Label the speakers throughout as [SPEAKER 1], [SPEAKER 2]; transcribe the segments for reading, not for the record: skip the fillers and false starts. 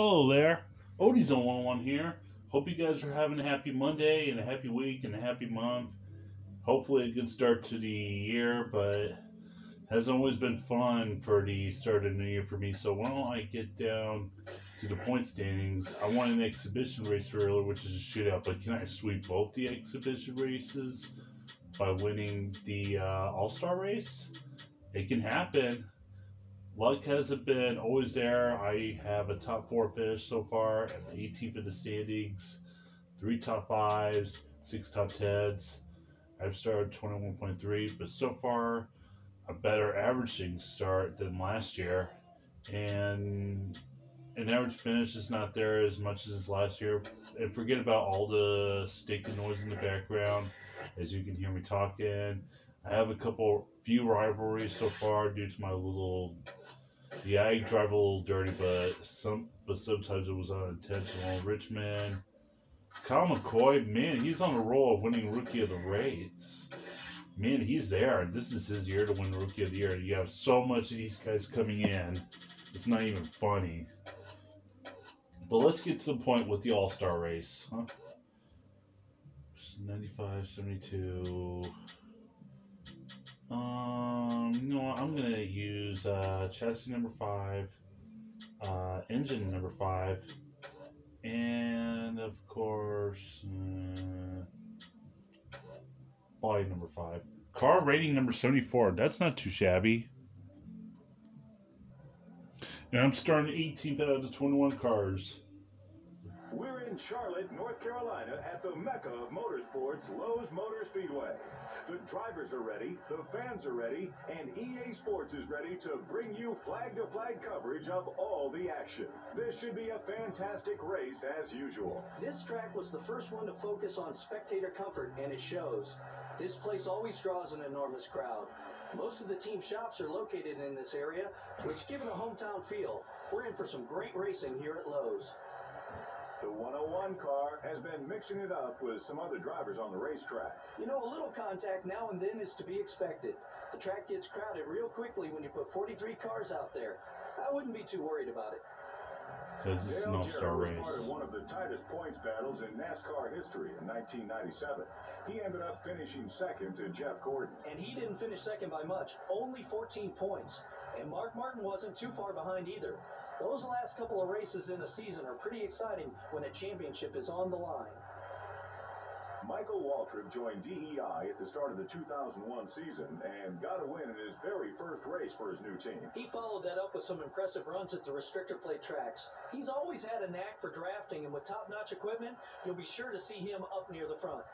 [SPEAKER 1] Hello there, Odie's on 101 here. Hope you guys are having a happy Monday and a happy week and a happy month. Hopefully a good start to the year, but hasn't always been fun for the start of the new year for me. So why don't I get down to the point standings? I won an exhibition race earlier, which is a shootout, but can I sweep both the exhibition races by winning the All-Star race? It can happen. Luck hasn't been always there. I have a top 4 finish so far, at the 18th in the standings, 3 top 5s, 6 top 10s. I've started 21.3, but so far a better averaging start than last year, and an average finish is not there as much as last year. And forget about all the stinking noise in the background, as you can hear me talking. I have few rivalries so far due to my little. Yeah, I drive a little dirty, but sometimes it was unintentional. Richmond, Kyle McCoy, man, he's on a roll of winning Rookie of the Race. Man, he's there. This is his year to win Rookie of the Year. You have so much of these guys coming in, it's not even funny. But let's get to the point with the All-Star race, huh? 95, 72. You know what? I'm gonna use chassis number 5, engine number 5, and of course body number 5. Car rating number 74. That's not too shabby. And I'm starting 18th out of the 21 cars.
[SPEAKER 2] We're in Charlotte, North Carolina at the Mecca of Motorsports, Lowe's Motor Speedway. The drivers are ready, the fans are ready, and EA Sports is ready to bring you flag-to-flag coverage of all the action. This should be a fantastic race as usual.
[SPEAKER 3] This track was the first one to focus on spectator comfort, and it shows. This place always draws an enormous crowd. Most of the team shops are located in this area, which give it a hometown feel. We're in for some great racing here at Lowe's.
[SPEAKER 2] The 101 car has been mixing it up with some other drivers on the racetrack.
[SPEAKER 3] You know, a little contact now and then is to be expected. The track gets crowded real quickly when you put 43 cars out there. I wouldn't be too worried about it.
[SPEAKER 1] Because it's an All-Star race.
[SPEAKER 2] Was part of one of the tightest points battles in NASCAR history in 1997. He ended up finishing second to Jeff Gordon.
[SPEAKER 3] And he didn't finish second by much, only 14 points. And Mark Martin wasn't too far behind either. Those last couple of races in a season are pretty exciting when a championship is on the line.
[SPEAKER 2] Michael Waltrip joined DEI at the start of the 2001 season and got a win in his very first race for his new team.
[SPEAKER 3] He followed that up with some impressive runs at the restrictor plate tracks. He's always had a knack for drafting, and with top-notch equipment, you'll be sure to see him up near the front.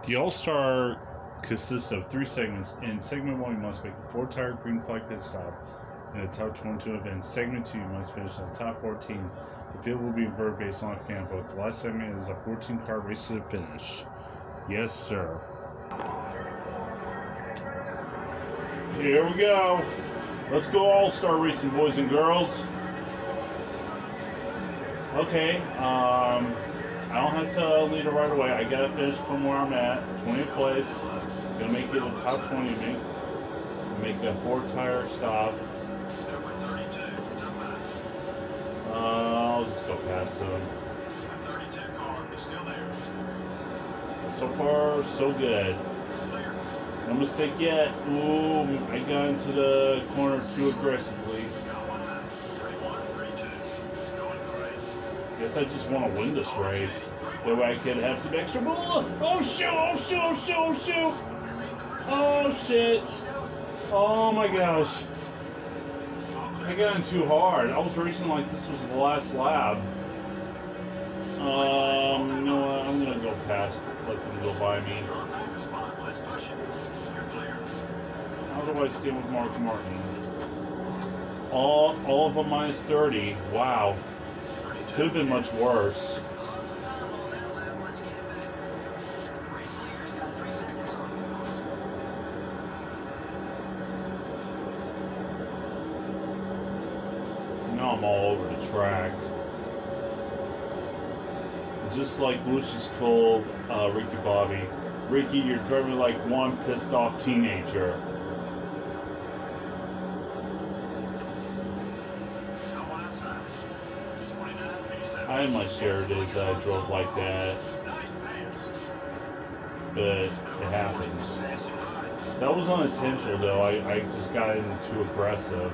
[SPEAKER 1] The All-Star consists of 3 segments. In segment 1, you must make a 4-tire green flag pit stop in the top 22 events. Segment 2, you must finish in the top 14. The field will be inverted based on a fan vote. The last segment is a 14-car race to the finish. Yes, sir. Here we go. Let's go All-Star racing, boys and girls. Okay, I don't have to lead it right away. I gotta finish from where I'm at, 20th place. Gonna make it a top 20. Make a 4-tire stop. I'll just go past him. So far, so good. No mistake yet. Ooh, I got into the corner too aggressively. Guess I just want to win this race. That way I can have some extra. Oh shoot! Oh shoot! Oh shoot! Oh shoot! Oh shit! Oh my gosh! I got in too hard. I was racing like this was the last lap. You know what? I'm gonna go past. Let them go by me. How do I stay with Mark Martin? All of them minus 30. Wow. Could have been much worse. Now I'm all over the track. Just like Lucius told Ricky Bobby, Ricky, you're driving like one pissed off teenager. I had my share of days that I drove like that, but it happens. That was unintentional though, I just got in too aggressive.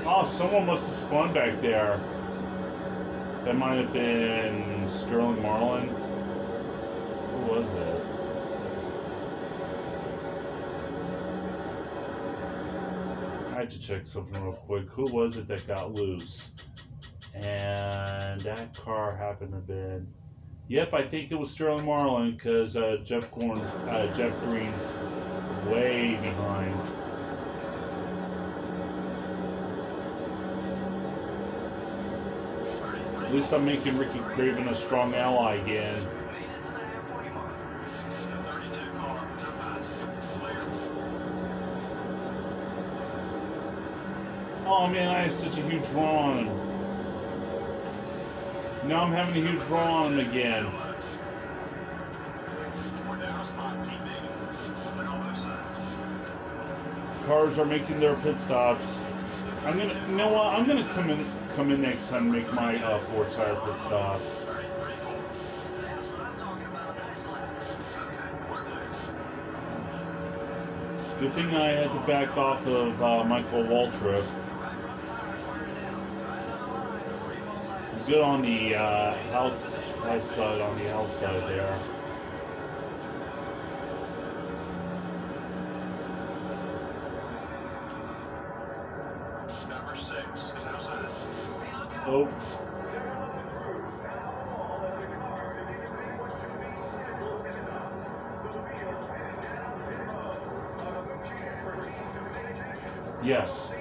[SPEAKER 1] Oh, someone must have spun back there. That might have been Sterling Marlin. Who was it? I had to check something real quick. Who was it that got loose? And that car happened to have been... Yep, I think it was Sterling Marlin because Jeff Green's way behind. At least I'm making Ricky Craven a strong ally again. Oh man, I had such a huge run on him. Now I'm having a huge run on him again. Cars are making their pit stops. I'm gonna, you know what? I'm gonna come in next time and make my 4-tire pit stop. Good thing I had to back off of Michael Waltrip. Good on the outside side, on the outside there.
[SPEAKER 2] Number 6 is outside.
[SPEAKER 1] Oh. Yes.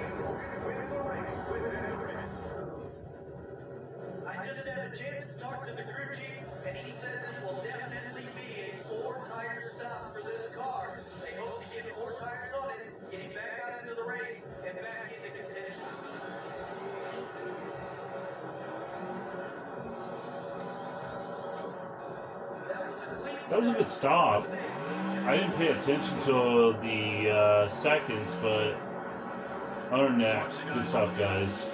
[SPEAKER 3] I just had a chance to talk to the crew chief, and he says this will definitely be a 4-tire stop for this car. They hope to get 4 tires on it, getting back out into the race and back into contention.
[SPEAKER 1] That was a good stop. I didn't pay attention to the seconds, but other than that, good stuff, guys.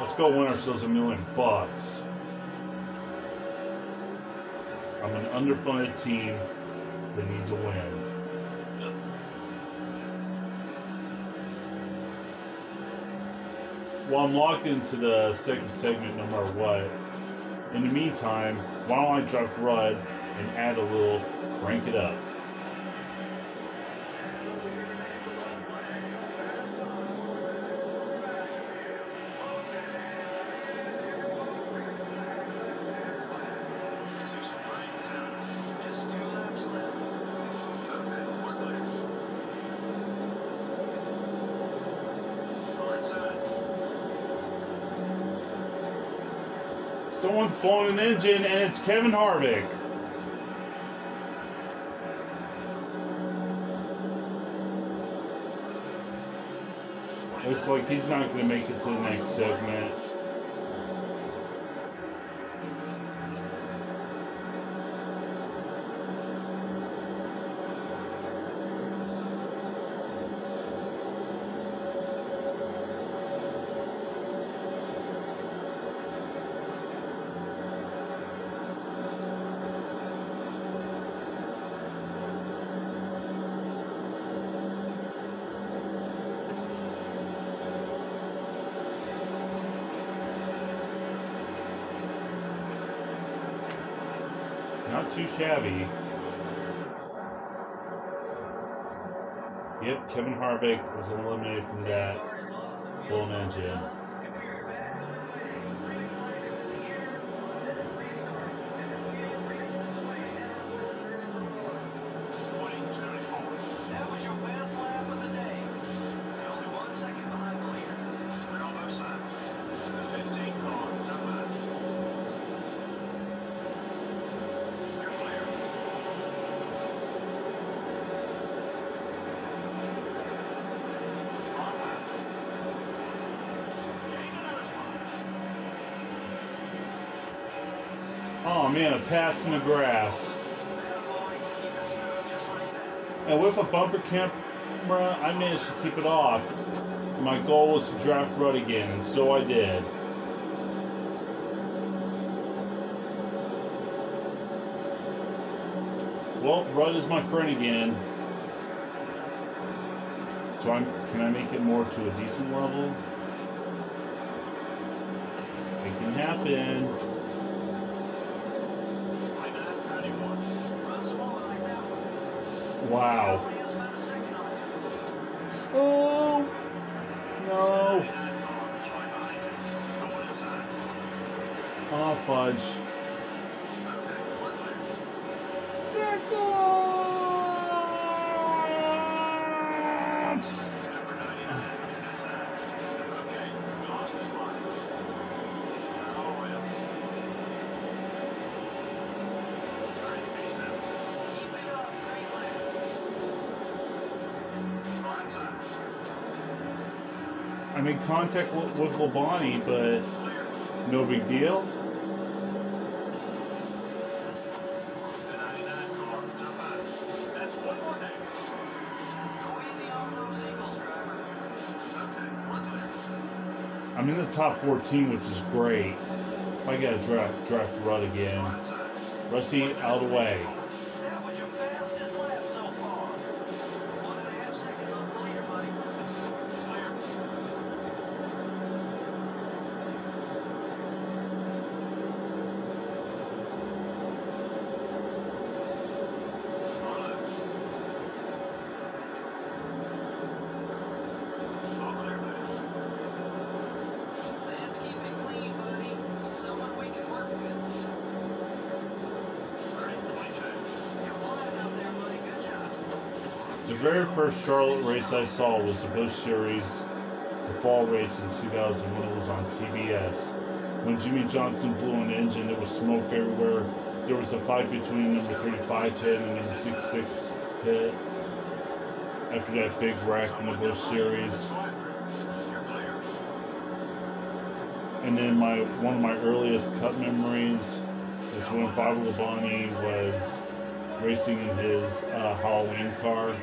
[SPEAKER 1] Let's go win ourselves $1 million. I'm an underfunded team that needs a win. Well, I'm locked into the second segment no matter what. In the meantime, why don't I drive Rudd and add a little crank it up. Someone's blowing an engine, and it's Kevin Harvick. Looks like he's not going to make it to the next segment. not too shabby. Yep, Kevin Harvick was eliminated from that blown engine. Oh man, a pass in the grass. And with a bumper camera, I managed to keep it off. My goal was to draft Rudd again, and so I did. Well, Rudd is my friend again. So can I make it more to a decent level? It can happen. Wow. Oh, no. Oh, fudge. I made contact with Labonte, but no big deal. I'm in the top 14, which is great. I gotta draft Rudd again. Rusty, out of the way. The very first Charlotte race I saw was the Busch Series, the fall race in 2000 when it was on TBS. When Jimmy Johnson blew an engine, there was smoke everywhere. There was a fight between number 35 pit and number 66 pit after that big wreck in the Busch Series. And then one of my earliest Cup memories is when Bobby Labonte was racing in his Halloween car.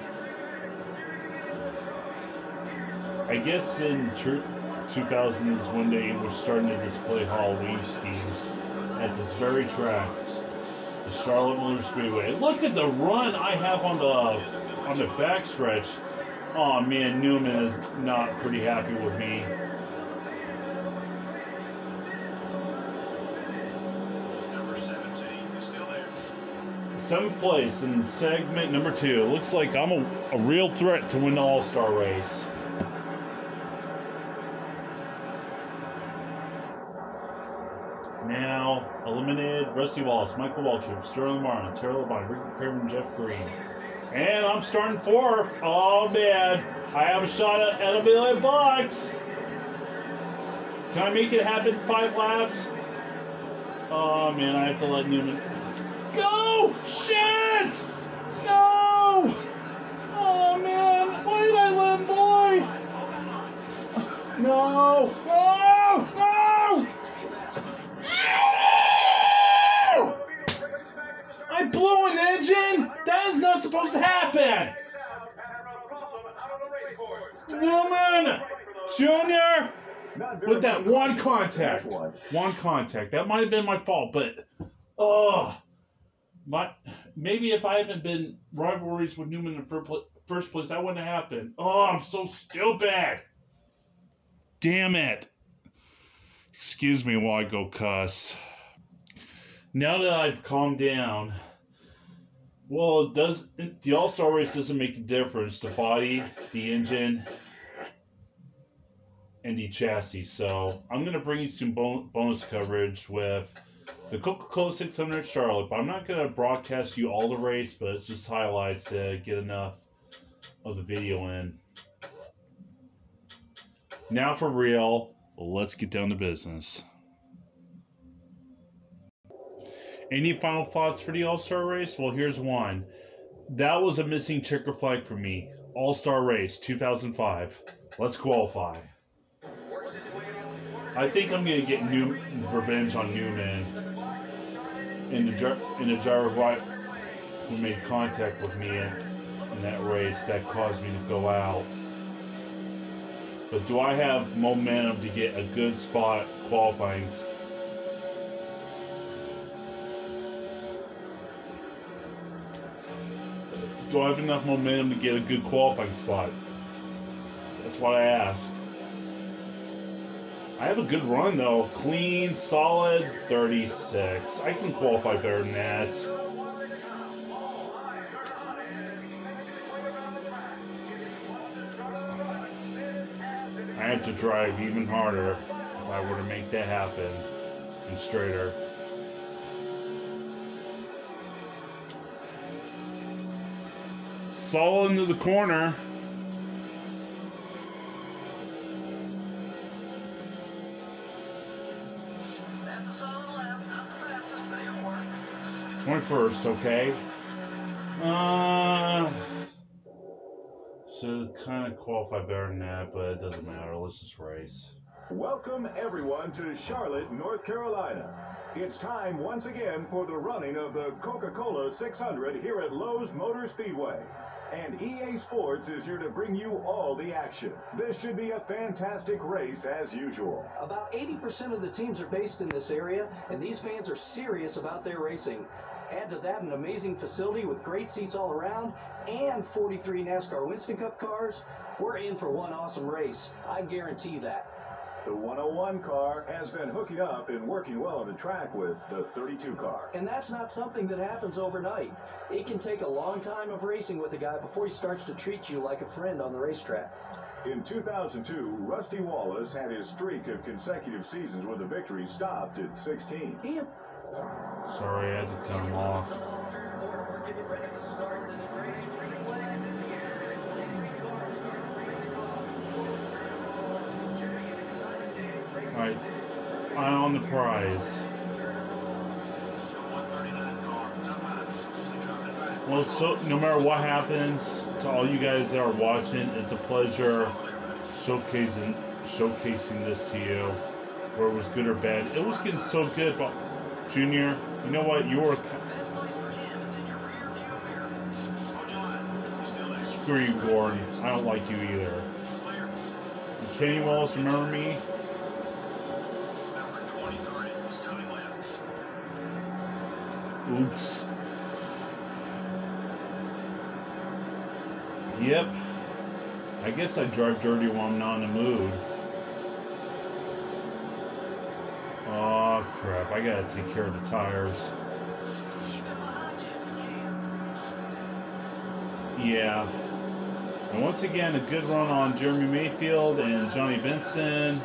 [SPEAKER 1] I guess in 2000s when they were starting to display Halloween schemes at this very track, the Charlotte Motor Speedway. Look at the run I have on the backstretch. Oh man, Newman is not pretty happy with me.
[SPEAKER 2] Number 17 is still there.
[SPEAKER 1] 7th place in segment number 2. Looks like I'm a real threat to win the All-Star race. Now, eliminated Rusty Wallace, Michael Waltrip, Sterling Martin, Terry Labonte, Ricky Kramer, and Jeff Green. And I'm starting 4th. Oh man, I have a shot at $1 million. Can I make it happen 5 laps? Oh man, I have to let Newman go! Shit! No! Oh man, why did I let him boy? No! No! No! I blew an engine? That is not supposed to happen! Newman! Junior! With that one contact. One contact. That might have been my fault, but... maybe if I haven't been rivalries with Newman in first place, that wouldn't have happened. Oh, I'm so stupid! Damn it. Excuse me while I go cuss. Now that I've calmed down, Well, it does. The All-Star race doesn't make a difference. The body, the engine, and the chassis. So I'm going to bring you some bonus coverage with the Coca-Cola 600 Charlotte. But I'm not going to broadcast you all the race, but it's just highlights to get enough of the video in. Now for real, let's get down to business. Any final thoughts for the All-Star race? Well, here's one. That was a missing checker flag for me. All-Star race 2005. Let's qualify. I think I'm going to get revenge on Newman in the driver who made contact with me in that race that caused me to go out. But do I have momentum to get a good spot qualifying? Do I have enough momentum to get a good qualifying spot? That's what I ask. I have a good run though. Clean, solid, 36. I can qualify better than that. I have to drive even harder if I were to make that happen and straighter. Solid into the corner.
[SPEAKER 4] That's a solid lap, not the fastest, but it'll work.
[SPEAKER 1] 21st, okay. Should kind of qualify better than that, but it doesn't matter. Let's just race.
[SPEAKER 2] Welcome everyone to Charlotte, North Carolina. It's time once again for the running of the Coca-Cola 600 here at Lowe's Motor Speedway. And EA Sports is here to bring you all the action. This should be a fantastic race as usual.
[SPEAKER 3] About 80% of the teams are based in this area, and these fans are serious about their racing. Add to that an amazing facility with great seats all around and 43 NASCAR Winston Cup cars. We're in for one awesome race. I guarantee that.
[SPEAKER 2] The 101 car has been hooking up and working well on the track with the 32 car.
[SPEAKER 3] And that's not something that happens overnight. It can take a long time of racing with a guy before he starts to treat you like a friend on the racetrack.
[SPEAKER 2] In 2002, Rusty Wallace had his streak of consecutive seasons with a victory stopped at 16.
[SPEAKER 1] Sorry, I had to cut him off. Alright, eye on the prize. Well, so no matter what happens, to all you guys that are watching, it's a pleasure showcasing this to you, whether it was good or bad. It was getting so good, but Junior, you know what? You were... Screw you, Gordon. I don't like you either. And Kenny Wallace, remember me? Oops. Yep. I guess I drive dirty when I'm not in the mood. Oh crap, I gotta take care of the tires. Yeah. And once again, a good run on Jeremy Mayfield and Johnny Benson.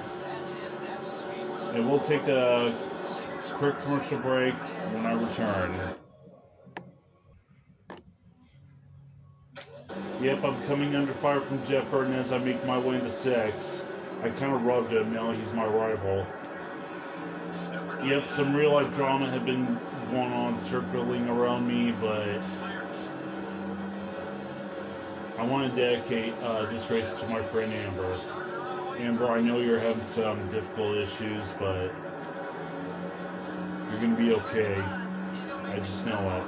[SPEAKER 1] And we'll take a quick commercial break when I return. Yep, I'm coming under fire from Jeff Burton as I make my way into 6. I kind of rubbed him, now he's my rival. Yep, some real life drama had been going on circling around me, but I want to dedicate this race to my friend Amber. Amber, I know you're having some difficult issues, but you're going to be okay. I just know it.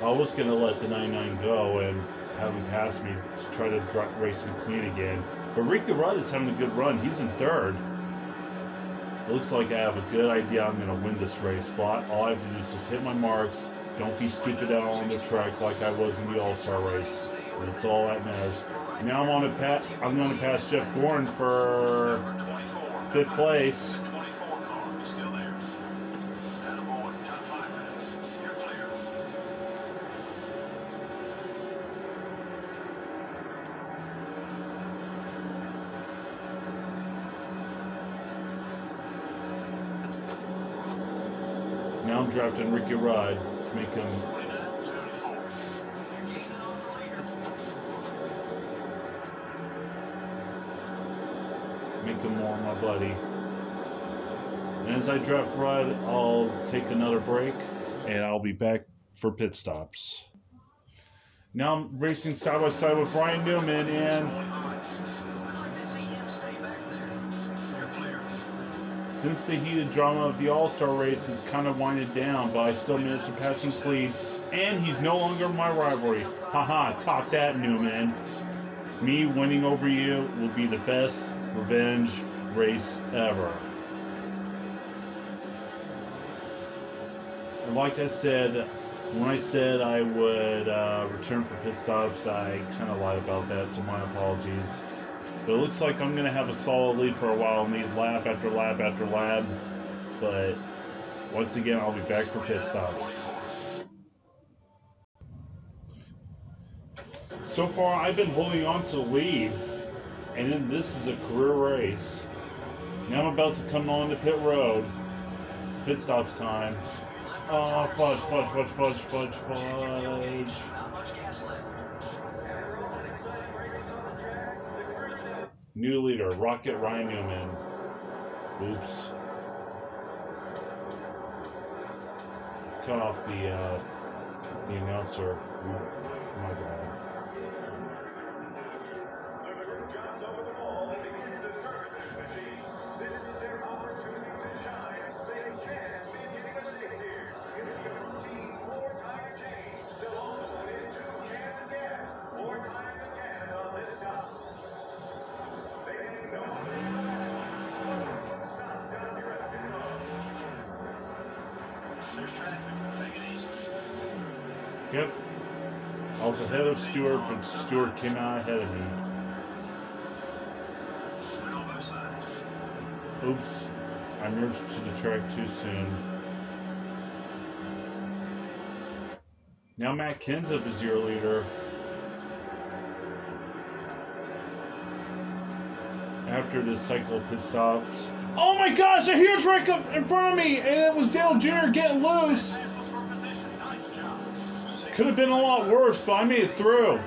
[SPEAKER 1] I was going to let the 99 go and have him pass me to try to race him clean again. But Ricky Rudd is having a good run. He's in 3rd. It looks like I have a good idea I'm going to win this race. But all I have to do is just hit my marks. Don't be stupid out on the track like I was in the All-Star race. That's all that matters. Now I'm going to pass Jeff Gordon for 5th place. Now I'm drafting Ricky Rudd to make him more my buddy. And as I draft Rudd, I'll take another break and I'll be back for pit stops. Now I'm racing side by side with Ryan Newman, and since the heated drama of the All-Star race is kind of winded down, but I still managed to pass him clean, and he's no longer my rivalry. Haha, top that, Newman. Me winning over you will be the best revenge race ever. And like I said, when I said I would return for pit stops, I kind of lied about that, so my apologies. But it looks like I'm going to have a solid lead for a while, and lead lap after lap after lap. But once again, I'll be back for pit stops. So far, I've been holding on to the lead, and then this is a career race. Now I'm about to come on to pit road. It's pit stops time. Oh, fudge. New leader, Rocket Ryan Newman. Oops. Cut off the announcer. Oh my God. Yep. I was ahead of Stewart, but Stewart came out ahead of me. Oops. I merged to the track too soon. Now Matt Kenseth is your leader. After this cycle of pit stops. Oh my gosh, a huge wreck up in front of me, and it was Dale Jr. getting loose. Could have been a lot worse, but I made it through.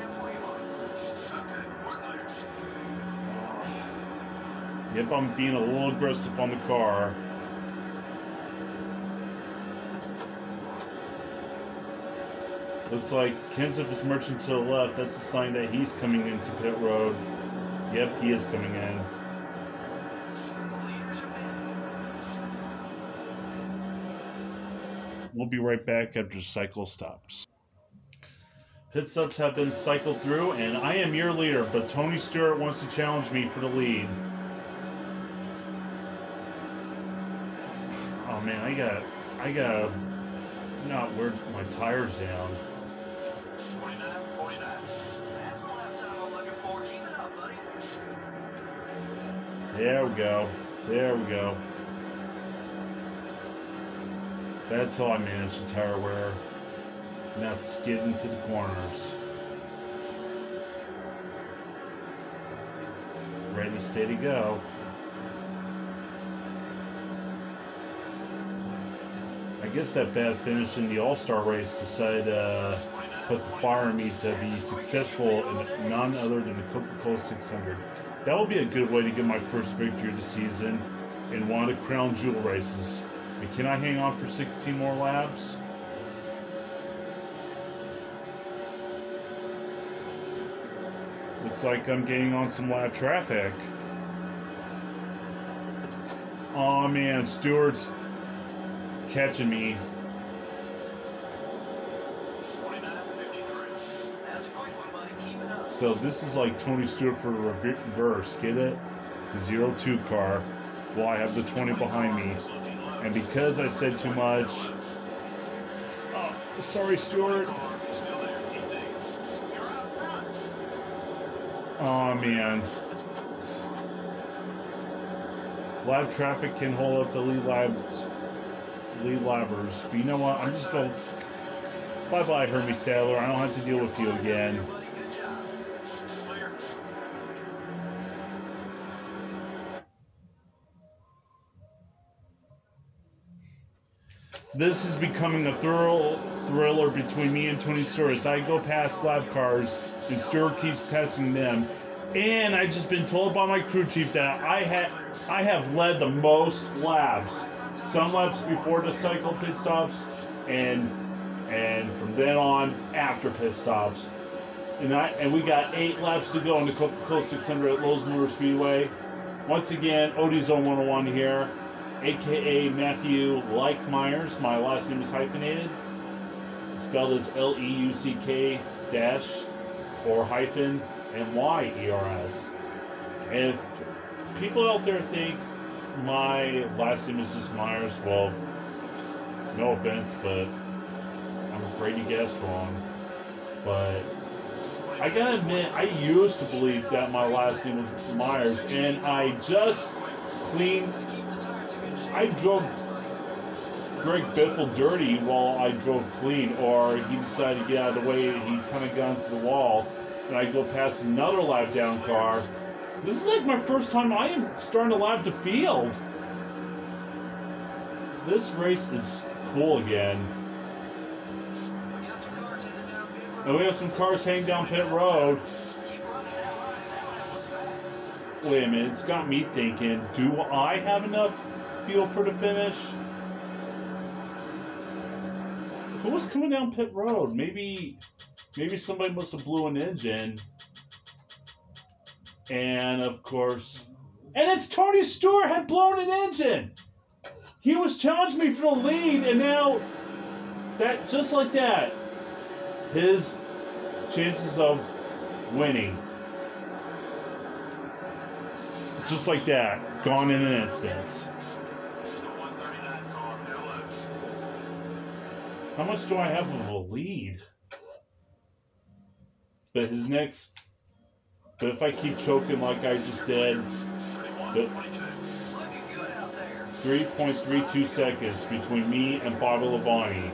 [SPEAKER 1] Yep, I'm being a little aggressive on the car. Looks like Kenseth is merging to the left. That's a sign that he's coming into pit road. Yep, he is coming in. We'll be right back after cycle stops. Pit stops have been cycled through, and I am your leader, but Tony Stewart wants to challenge me for the lead. Oh man, I gotta not wear my tires down.
[SPEAKER 4] 49. That's the lap time I'm looking for. Keep it up, buddy.
[SPEAKER 1] There we go. That's how I manage the tire wear. Not skidding to the corners. Ready, steady, go. I guess that bad finish in the All-Star race decided to put the fire in me to be successful in none other than the Coca-Cola 600. That will be a good way to get my first victory of the season in one of the crown jewel races. And can I hang on for 16 more laps? Looks like I'm getting on some lap traffic. Oh man, Stewart's catching me.
[SPEAKER 4] 49.53. That's a quick one, buddy. Keep it up.
[SPEAKER 1] So this is like Tony Stewart for reverse, get it? The 0-2 car, while I have the 20 behind me. And because I said too much... Oh, sorry, Stewart. Oh man. Lab traffic can hold up the lead labbers. But you know what? I'm just going... Bye-bye, Hermie Sadler. I don't have to deal with you again. this is becoming a thriller between me and Tony Stewart as I go past lap cars and Stewart keeps passing them. And I've just been told by my crew chief that I have led the most laps. Some laps before the cycle pit stops, and from then on after pit stops. And we got 8 laps to go on the Coca-Cola 600 at Lowe's Motor Speedway. Once again, Zone 101 here, aka Matthew Myers. My last name is hyphenated. It's spelled as Leuck dash or hyphen and Y-E-R-S. And if people out there think my last name is just Myers, well, no offense, but I'm afraid you guessed wrong. But I gotta admit, I used to believe that my last name was Myers, and I just I drove Greg Biffle dirty while I drove clean, or he decided to get out of the way, he kind of got into the wall, and I go past another lap down car. This is like my first time I am starting to lap the field. This race is cool again. And we have some cars heading down pit road. Wait a minute, it's got me thinking, do I have enough fuel for the finish? Who was coming down pit road? Maybe somebody must have blew an engine. And of course, and it's Tony Stewart had blown an engine. He was challenging me for the lead, and now that just like that, his chances of winning, just like that, gone in an instant. How much do I have of a lead? But his next, but if I keep choking like I just did, 3.32 seconds between me and Bobby Labonte.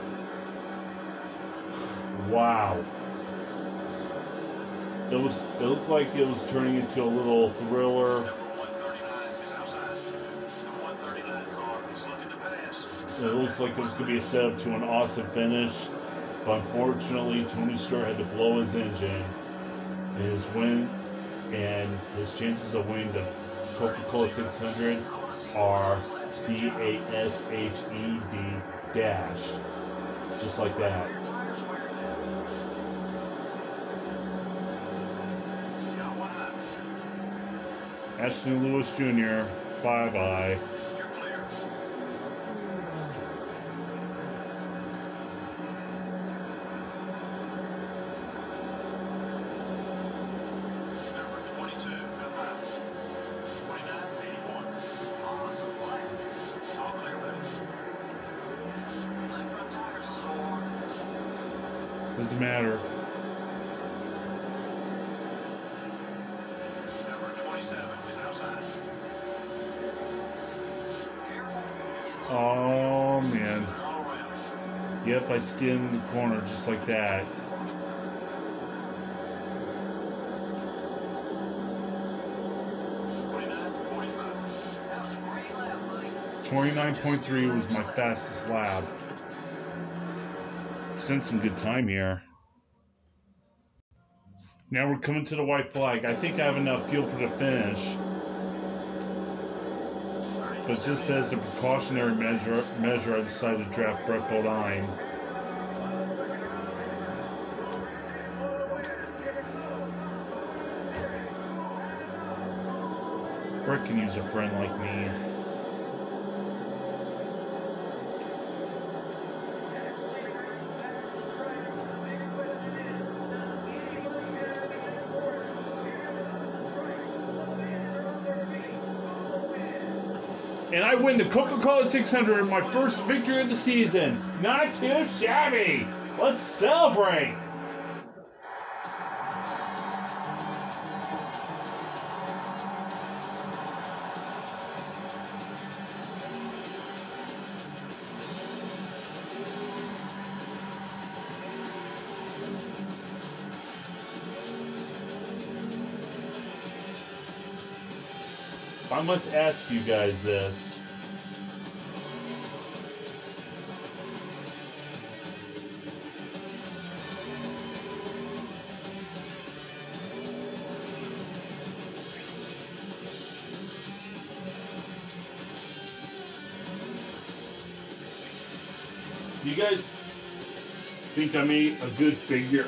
[SPEAKER 1] Wow. It looked like it was turning into a little thriller. It looks like it was going to be a setup to an awesome finish, but unfortunately, Tony Stewart had to blow his engine. His win and his chances of winning the Coca-Cola 600 are DASHED dash, just like that. Ashton Lewis Jr., bye-bye. 'Doesn't matter. Oh man. Yep, I skinned the corner just like that. .29.3 was my fastest lap. Sent some good time here. Now we're coming to the white flag. I think I have enough fuel for the finish. But just as a precautionary measure, I decided to draft Brett Bodine. Brett can use a friend like me. And I win the Coca-Cola 600, my first victory of the season. Not too shabby. Let's celebrate. I must ask you guys this. Do you guys think I made a good figure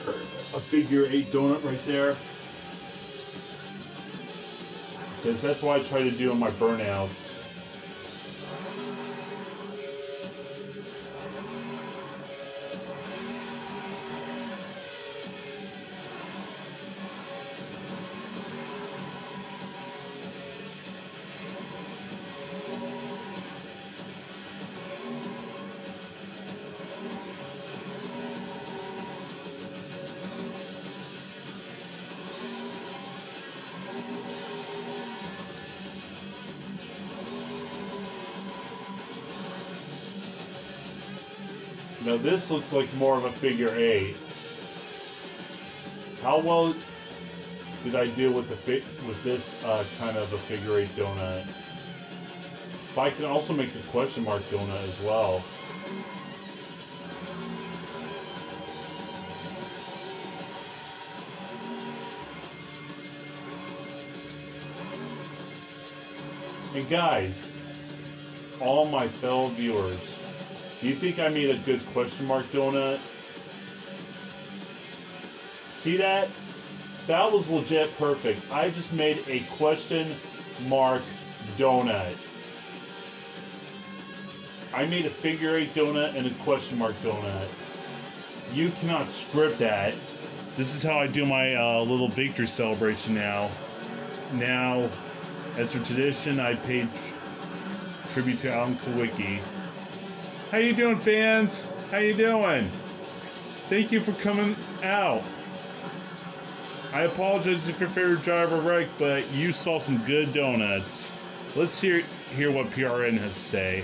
[SPEAKER 1] 8 donut right there? Because that's what I try to do on my burnouts. Now this looks like more of a figure 8. How well did I do with this kind of a figure 8 donut? But I can also make a question mark donut as well. And guys, all my fellow viewers, do you think I made a good question mark donut? See that? That was legit perfect. I just made a question mark donut. I made a figure 8 donut and a question mark donut. You cannot script that. This is how I do my little victory celebration now. Now, as a tradition, I paid tribute to Alan Kowicki. How you doing, fans? How you doing? Thank you for coming out. I apologize if your favorite driver wrecked, but you saw some good donuts. Let's hear what PRN has to say.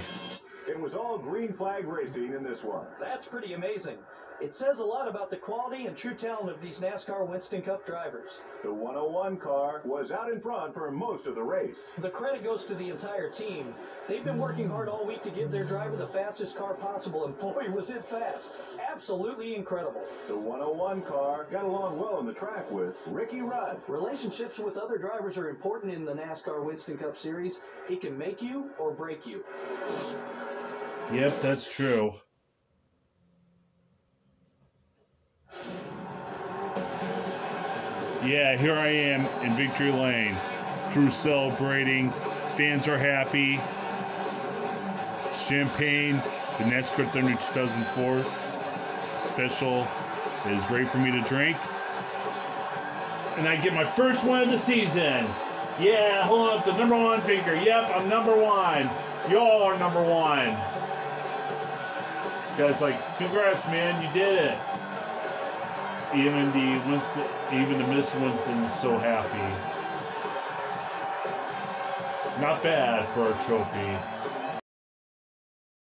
[SPEAKER 2] It was all green flag racing in this one.
[SPEAKER 3] That's pretty amazing. It says a lot about the quality and true talent of these NASCAR Winston Cup drivers.
[SPEAKER 2] The 101 car was out in front for most of the race.
[SPEAKER 3] The credit goes to the entire team. They've been working hard all week to give their driver the fastest car possible, and boy, was it fast. Absolutely incredible.
[SPEAKER 2] The 101 car got along well on the track with Ricky Rudd.
[SPEAKER 3] Relationships with other drivers are important in the NASCAR Winston Cup Series. It can make you or break you.
[SPEAKER 1] Yep, that's true. Yeah, here I am in Victory Lane. Crew celebrating. Fans are happy. Champagne, the Nascar Thunder 2004 special is ready for me to drink. And I get my first one of the season. Yeah, hold up the #1 figure. Yep, I'm #1. Y'all are #1. Guys, like, congrats, man, you did it. Even the Miss Winston is so happy. Not bad for a trophy.